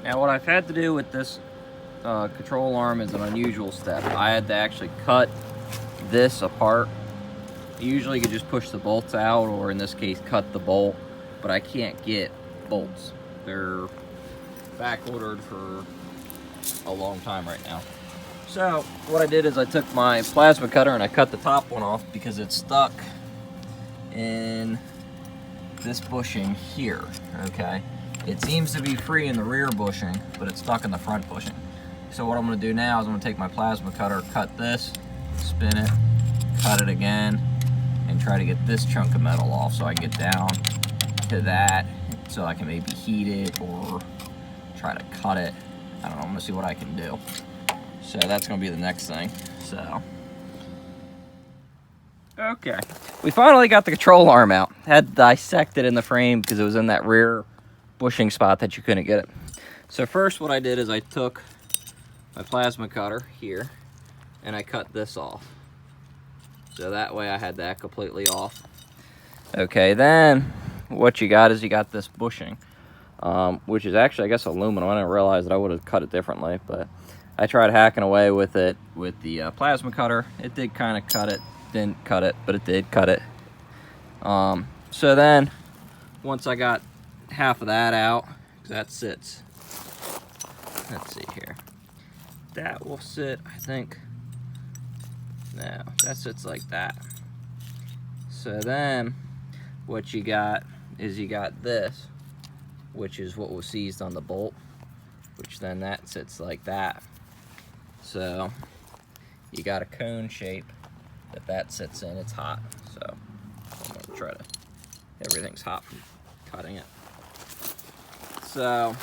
Now what I've had to do with this control arm is an unusual step. I had to actually cut this apart. Usually you could just push the bolts out, or in this case cut the bolt, but I can't get bolts. They're back ordered for a long time right now. So what I did is I took my plasma cutter and I cut the top one off because it's stuck in this bushing here, okay? It seems to be free in the rear bushing, but it's stuck in the front bushing. So what I'm gonna do now is I'm gonna take my plasma cutter, cut this, spin it, cut it again, and try to get this chunk of metal off so I can get down to that, so I can maybe heat it or try to cut it. I don't know, I'm gonna see what I can do. So that's gonna be the next thing, so. Okay, we finally got the control arm out. Had to dissect it in the frame because it was in that rear bushing spot that you couldn't get it. So first what I did is I took my plasma cutter here and I cut this off. So that way I had that completely off. Okay, then what you got is you got this bushing, which is actually, I guess, aluminum. I didn't realize that I would have cut it differently, but I tried hacking away with it with the plasma cutter. It did kind of cut it. Didn't cut it, but it did cut it. So then, once I got half of that out, that sits, let's see here, that will sit, I think, no, that sits like that. So then, what you got is you got this, which is what was seized on the bolt, which then that sits like that. So, you got a cone shape that sits in. It's hot, so I'm gonna try to, everything's hot from cutting it. So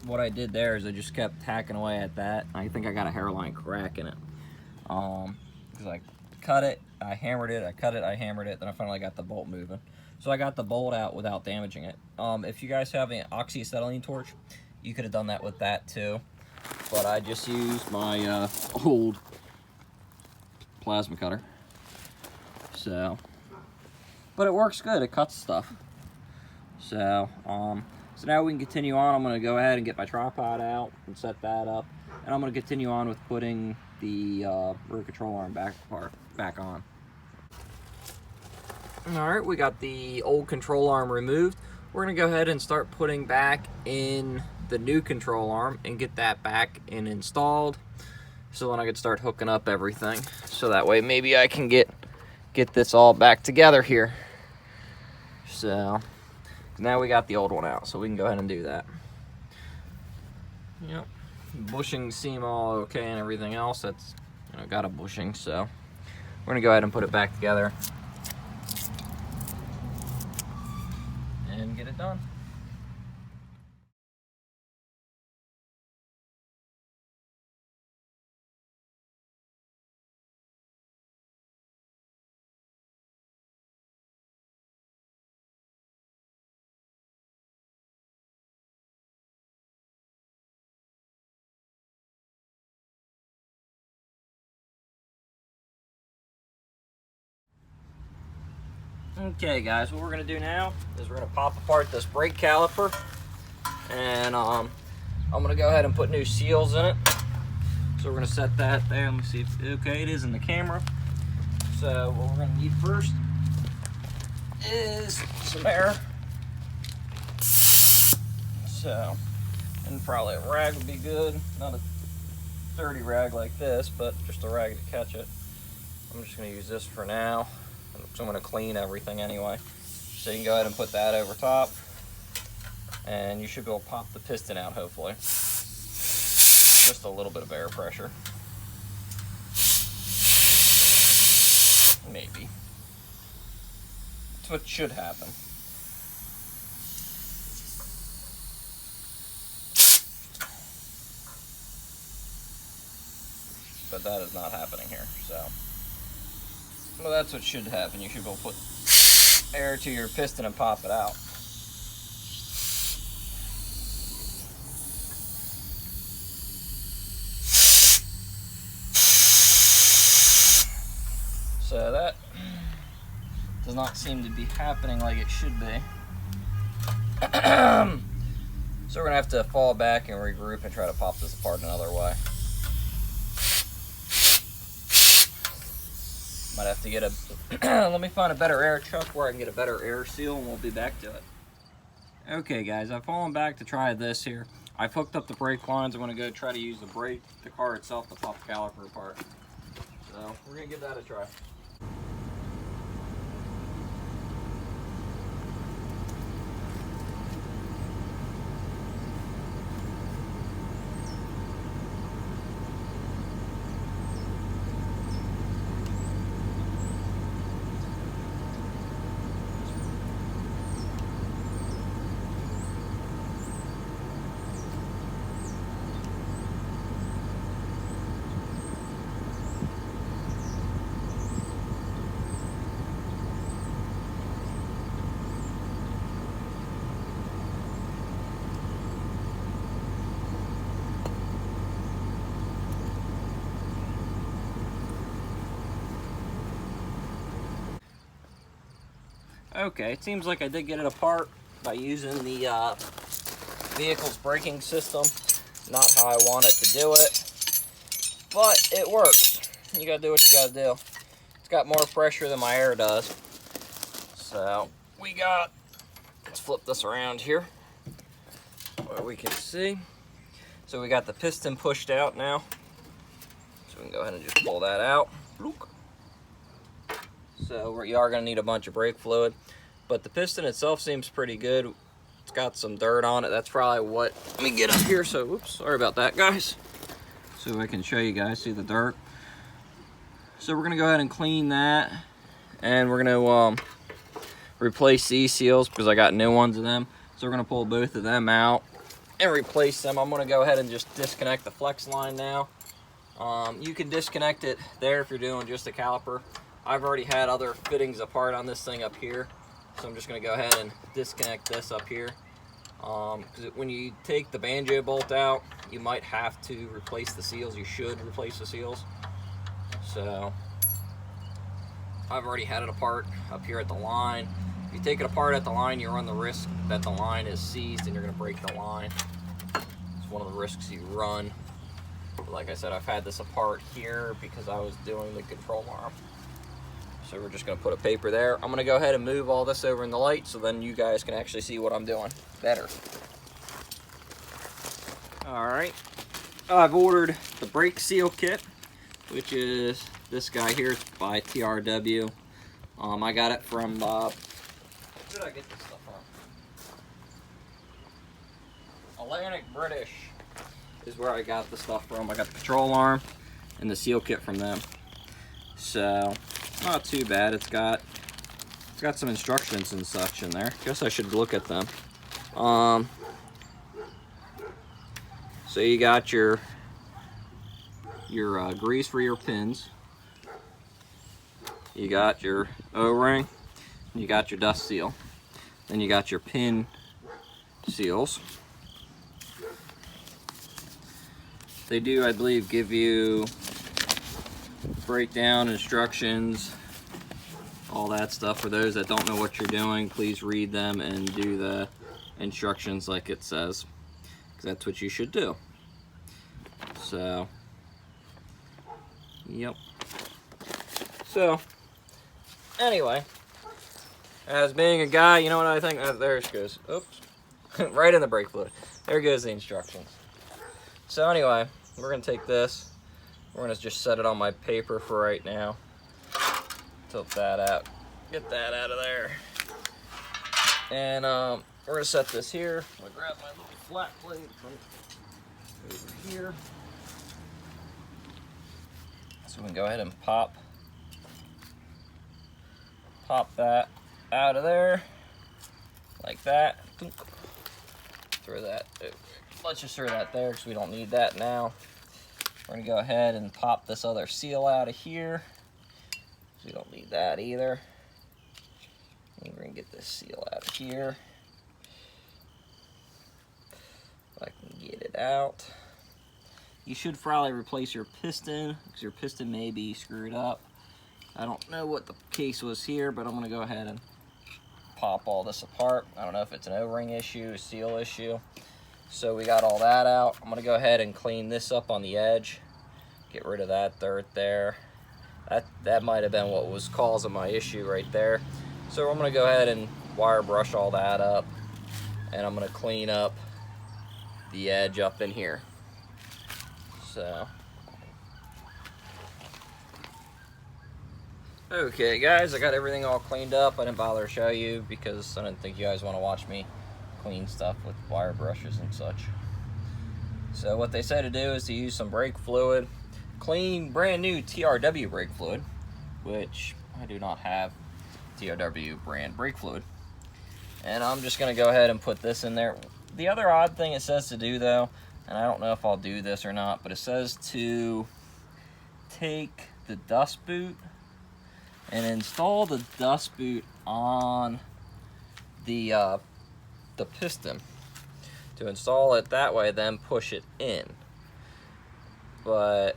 what I did there is I just kept hacking away at that. I think I got a hairline crack in it, because I cut it, I hammered it, I cut it, I hammered it, then I finally got the bolt moving. So I got the bolt out without damaging it. If you guys have an oxyacetylene torch, you could have done that with that too, but I just used my old plasma cutter. So, but it works good. It cuts stuff. So, so now we can continue on. I'm going to go ahead and get my tripod out and set that up, and I'm going to continue on with putting the rear control arm back on. All right, we got the old control arm removed. We're going to go ahead and start putting back in the new control arm and get that back and installed, so then I could start hooking up everything. So that way maybe I can get this all back together here. So now we got the old one out, so we can go ahead and do that. Yep, bushings seem all okay and everything else. That's, you know, got a bushing, so we're gonna go ahead and put it back together and get it done. Okay guys, what we're going to do now is we're going to pop apart this brake caliper, and I'm going to go ahead and put new seals in it. So we're going to set that there. Let me see if, okay, it is in the camera. So what we're going to need first is some air. So, and probably a rag would be good. Not a dirty rag like this, but just a rag to catch it. I'm just going to use this for now. So I'm going to clean everything anyway. So you can go ahead and put that over top, and you should be able to pop the piston out, hopefully. Just a little bit of air pressure. Maybe. That's what should happen. But that is not happening here, so. Well, that's what should happen. You should be able to put air to your piston and pop it out. So that does not seem to be happening like it should be. So we're gonna have to fall back and regroup and try to pop this apart another way. Might have to get a, let me find a better air chuck where I can get a better air seal, and we'll be back to it. Okay guys, I've fallen back to try this here. I've hooked up the brake lines. I'm gonna go try to use the car itself to pop the caliper apart. So we're gonna give that a try. Okay, it seems like I did get it apart by using the vehicle's braking system. Not how I wanted to do it, but it works. You gotta do what you gotta do. It's got more pressure than my air does. So we got, let's flip this around here where we can see. So we got the piston pushed out now. So we can go ahead and just pull that out. So you are going to need a bunch of brake fluid, but the piston itself seems pretty good. It's got some dirt on it. That's probably what, let me get up here. So, whoops, sorry about that, guys. So I can show you guys, see the dirt. So we're going to go ahead and clean that, and we're going to replace these seals because I got new ones of them. So we're going to pull both of them out and replace them. I'm going to go ahead and just disconnect the flex line now. You can disconnect it there if you're doing just a caliper. I've already had other fittings apart on this thing up here, so I'm just going to go ahead and disconnect this up here. Because when you take the banjo bolt out, you might have to replace the seals. You should replace the seals. So I've already had it apart up here at the line. If you take it apart at the line, you run the risk that the line is seized and you're going to break the line. It's one of the risks you run. But like I said, I've had this apart here because I was doing the control arm. So we're just going to put a paper there. I'm going to go ahead and move all this over in the light so then you guys can actually see what I'm doing better. Alright, I've ordered the brake seal kit, which is this guy here. It's by TRW. I got it from, where did I get this stuff from? Atlantic British is where I got the stuff from. I got the control arm and the seal kit from them. So not too bad. It's got some instructions and such in there. Guess I should look at them. So you got your grease for your pins. You got your O-ring. You got your dust seal. Then you got your pin seals. They do, I believe, give you breakdown instructions, all that stuff. For those that don't know what you're doing, please read them and do the instructions like it says, because that's what you should do. So, yep. So, anyway, as being a guy, you know what I think? There it goes. Oops. Right in the brake fluid. There goes the instructions. So anyway, we're going to take this. We're going to just set it on my paper for right now. Tilt that out. Get that out of there. And we're going to set this here. I'm going to grab my little flat plate from over here. So we can go ahead and pop that out of there. Like that. Throw that. Let's just throw that there because we don't need that now. We're going to go ahead and pop this other seal out of here. We don't need that either. And we're going to get this seal out of here. If I can get it out. You should probably replace your piston because your piston may be screwed up. I don't know what the case was here, but I'm going to go ahead and pop all this apart. I don't know if it's an O-ring issue, a seal issue. So we got all that out. I'm gonna go ahead and clean this up on the edge. Get rid of that dirt there. That might have been what was causing my issue right there. So I'm gonna go ahead and wire brush all that up, and I'm gonna clean up the edge up in here. So, okay guys, I got everything all cleaned up. I didn't bother to show you because I didn't think you guys want to watch me clean stuff with wire brushes and such. So what they say to do is to use some brake fluid, clean brand new TRW brake fluid, which I do not have TRW brand brake fluid. And I'm just gonna go ahead and put this in there. The other odd thing it says to do though, and I don't know if I'll do this or not, but it says to take the dust boot and install the dust boot on the piston. To install it that way, then push it in. But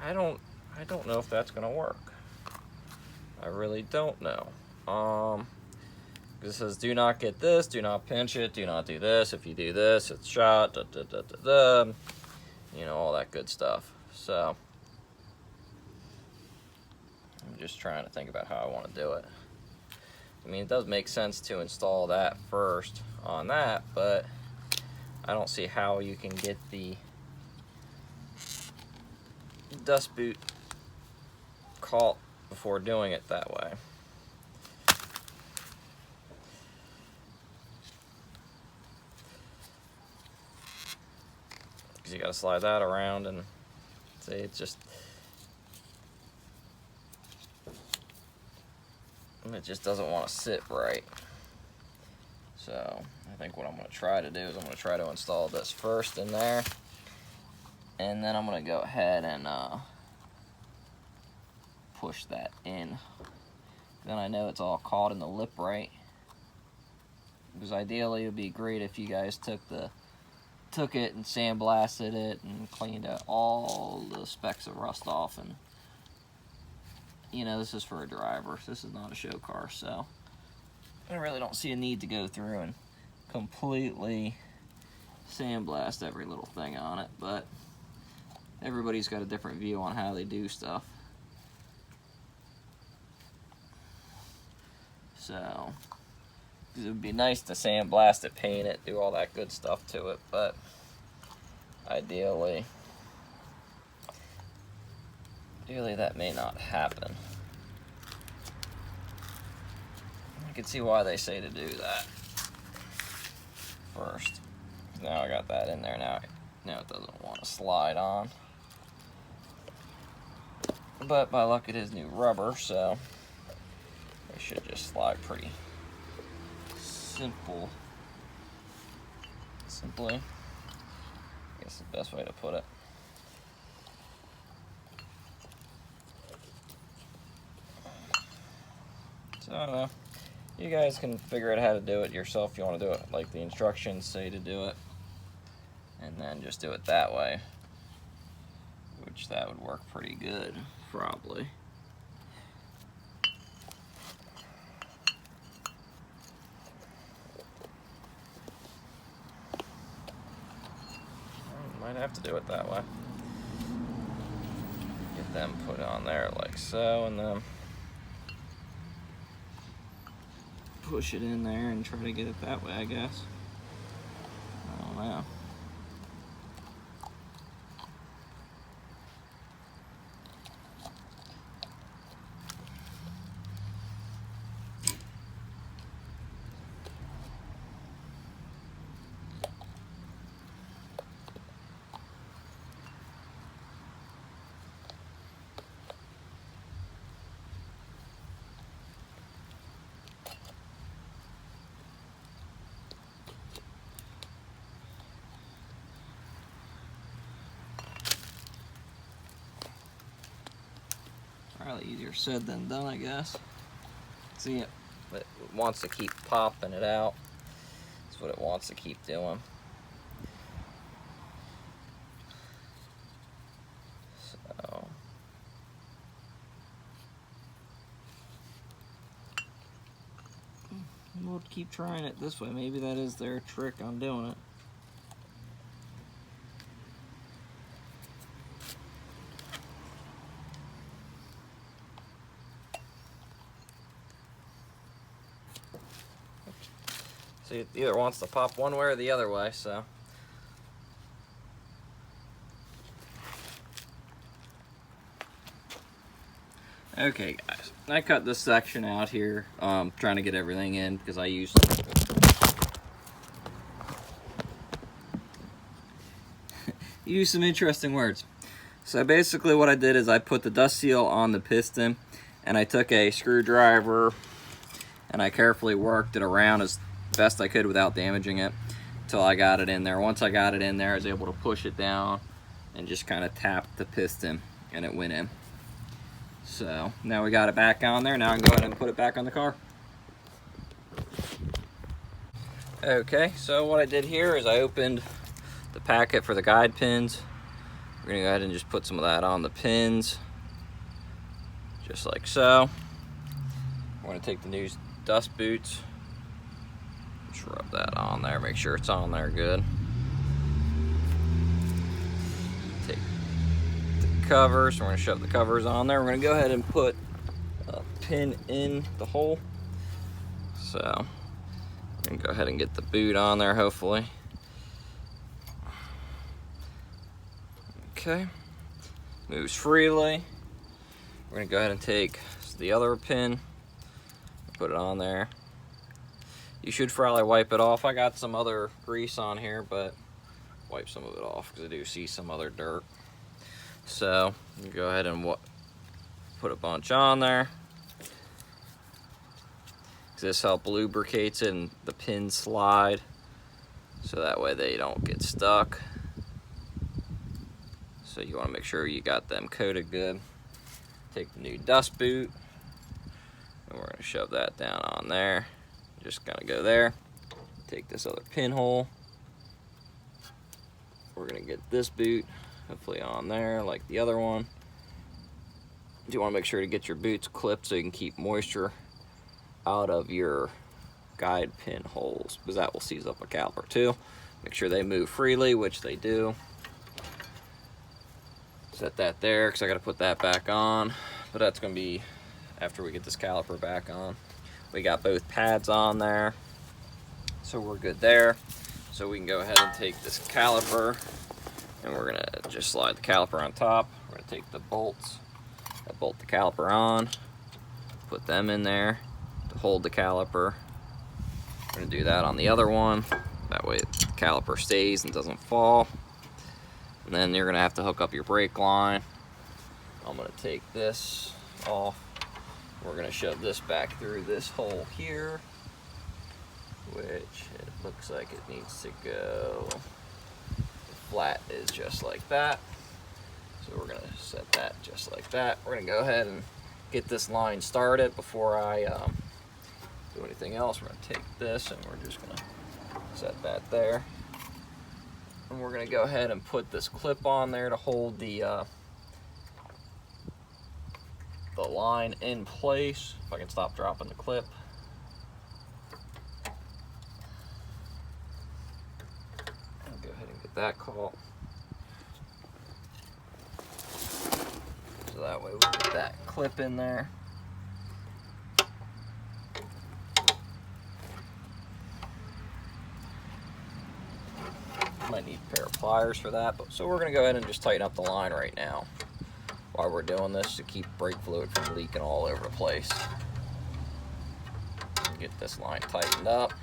I don't know if that's gonna work. I really don't know. It says do not get this, do not pinch it, do not do this. If you do this, it's shot. Da, da, da, da, da. You know, all that good stuff. So I'm just trying to think about how I want to do it. I mean, it does make sense to install that first on that, but I don't see how you can get the dust boot caught before doing it that way. Because you got to slide that around and see, it just doesn't want to sit right. So I think what I'm going to try to do is I'm going to try to install this first in there, and then I'm going to go ahead and push that in. Then I know it's all caught in the lip right. Because ideally it would be great if you guys took it and sandblasted it and cleaned out all the specks of rust off. And you know, this is for a driver, this is not a show car, so I really don't see a need to go through and completely sandblast every little thing on it, but everybody's got a different view on how they do stuff. So it would be nice to sandblast it, paint it, do all that good stuff to it, but ideally that may not happen. I can see why they say to do that first. Now I got that in there. Now it doesn't want to slide on, but by luck it is new rubber, so it should just slide pretty simply, I guess the best way to put it. So I don't know. You guys can figure out how to do it yourself if you want to do it like the instructions say to do it, and then just do it that way, which that would work pretty good, probably. Might have to do it that way. Get them put on there like so, and then push it in there and try to get it that way, I guess. I don't know. Probably easier said than done, I guess. See, it wants to keep popping it out. That's what it wants to keep doing. So we'll keep trying it this way. Maybe that is their trick on doing it. See, it either wants to pop one way or the other way, so. Okay guys, I cut this section out here, trying to get everything in because I used some interesting words. So basically what I did is I put the dust seal on the piston, and I took a screwdriver and I carefully worked it around as best I could without damaging it until I got it in there. Once I got it in there, I was able to push it down and just kind of tap the piston and it went in. So now we got it back on there. Now I can go ahead and put it back on the car. Okay, so what I did here is I opened the packet for the guide pins. We're gonna go ahead and just put some of that on the pins, just like so. We're gonna take the new dust boots, just rub that on there, make sure it's on there good. Take the covers, we're gonna shove the covers on there. We're gonna go ahead and put a pin in the hole. So I'm gonna go ahead and get the boot on there, hopefully. Okay, moves freely. We're gonna go ahead and take the other pin, put it on there. You should probably wipe it off. I got some other grease on here, but wipe some of it off because I do see some other dirt. So you go ahead and put a bunch on there. This helps lubricates it and the pins slide, so that way they don't get stuck. So you want to make sure you got them coated good. Take the new dust boot, and we're going to shove that down on there. Just kind of go there. Take this other pinhole. We're going to get this boot hopefully on there like the other one. You want to make sure to get your boots clipped so you can keep moisture out of your guide pin holes, because that will seize up a caliper too. Make sure they move freely, which they do. Set that there because I got to put that back on, but that's going to be after we get this caliper back on. We got both pads on there, so we're good there. So we can go ahead and take this caliper and we're going to just slide the caliper on top. We're going to take the bolts that bolt the caliper on, put them in there to hold the caliper. We're going to do that on the other one. That way the caliper stays and doesn't fall. And then you're gonna have to hook up your brake line. I'm gonna take this off. We're gonna shove this back through this hole here, which it looks like it needs to go. The flat is just like that. So we're gonna set that just like that. We're gonna go ahead and get this line started before I do anything else. We're gonna take this and we're just gonna set that there. And we're going to go ahead and put this clip on there to hold the line in place. If I can stop dropping the clip. I'll go ahead and get that caught. So that way we get that clip in there. Might need a pair of pliers for that, but so we're going to go ahead and just tighten up the line right now while we're doing this to keep brake fluid from leaking all over the place. Get this line tightened up.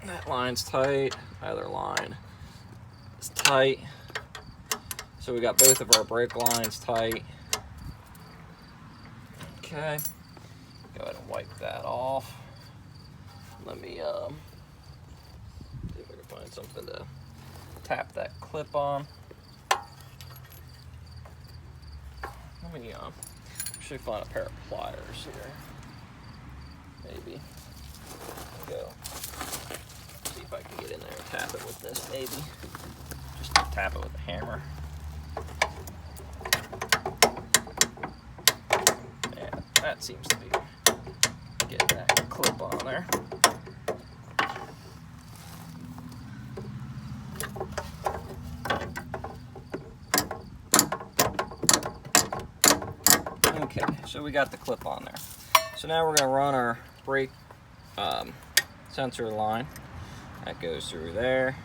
That line's tight, either line is tight. So we got both of our brake lines tight. Okay. Go ahead and wipe that off. Let me see if I can find something to tap that clip on. Let me actually find a pair of pliers here. Maybe. Go. See if I can get in there and tap it with this, maybe. Just tap it with a hammer. That seems to be getting that clip on there. Okay, so we got the clip on there. So now we're going to run our brake sensor line. That goes through there.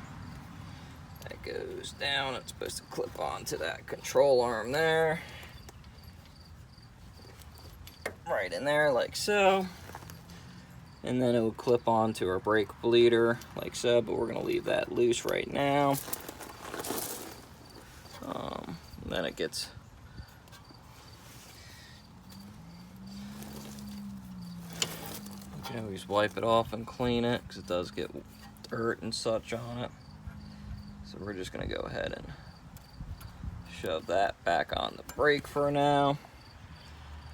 That goes down. It's supposed to clip onto that control arm there. Right in there like so. And then it will clip onto our brake bleeder like so, but we're going to leave that loose right now. Then it gets you can always wipe it off and clean it because it does get dirt and such on it. So we're just going to go ahead and shove that back on the brake for now.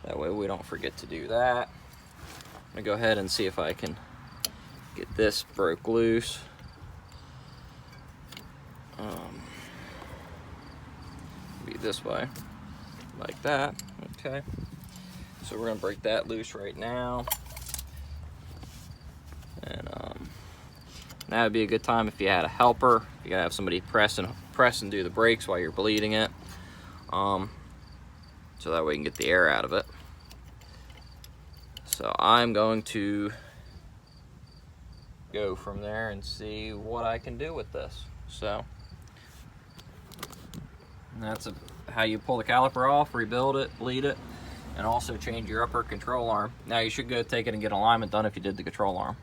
That way we don't forget to do that. I'm going to go ahead and see if I can get this broke loose. Be this way, like that. Okay. So we're going to break that loose right now. And that would be a good time if you had a helper. You gotta have somebody press and do the brakes while you're bleeding it, so that way you can get the air out of it. So I'm going to go from there and see what I can do with this. So that's how you pull the caliper off, rebuild it, bleed it, and also change your upper control arm. Now you should go take it and get alignment done if you did the control arm.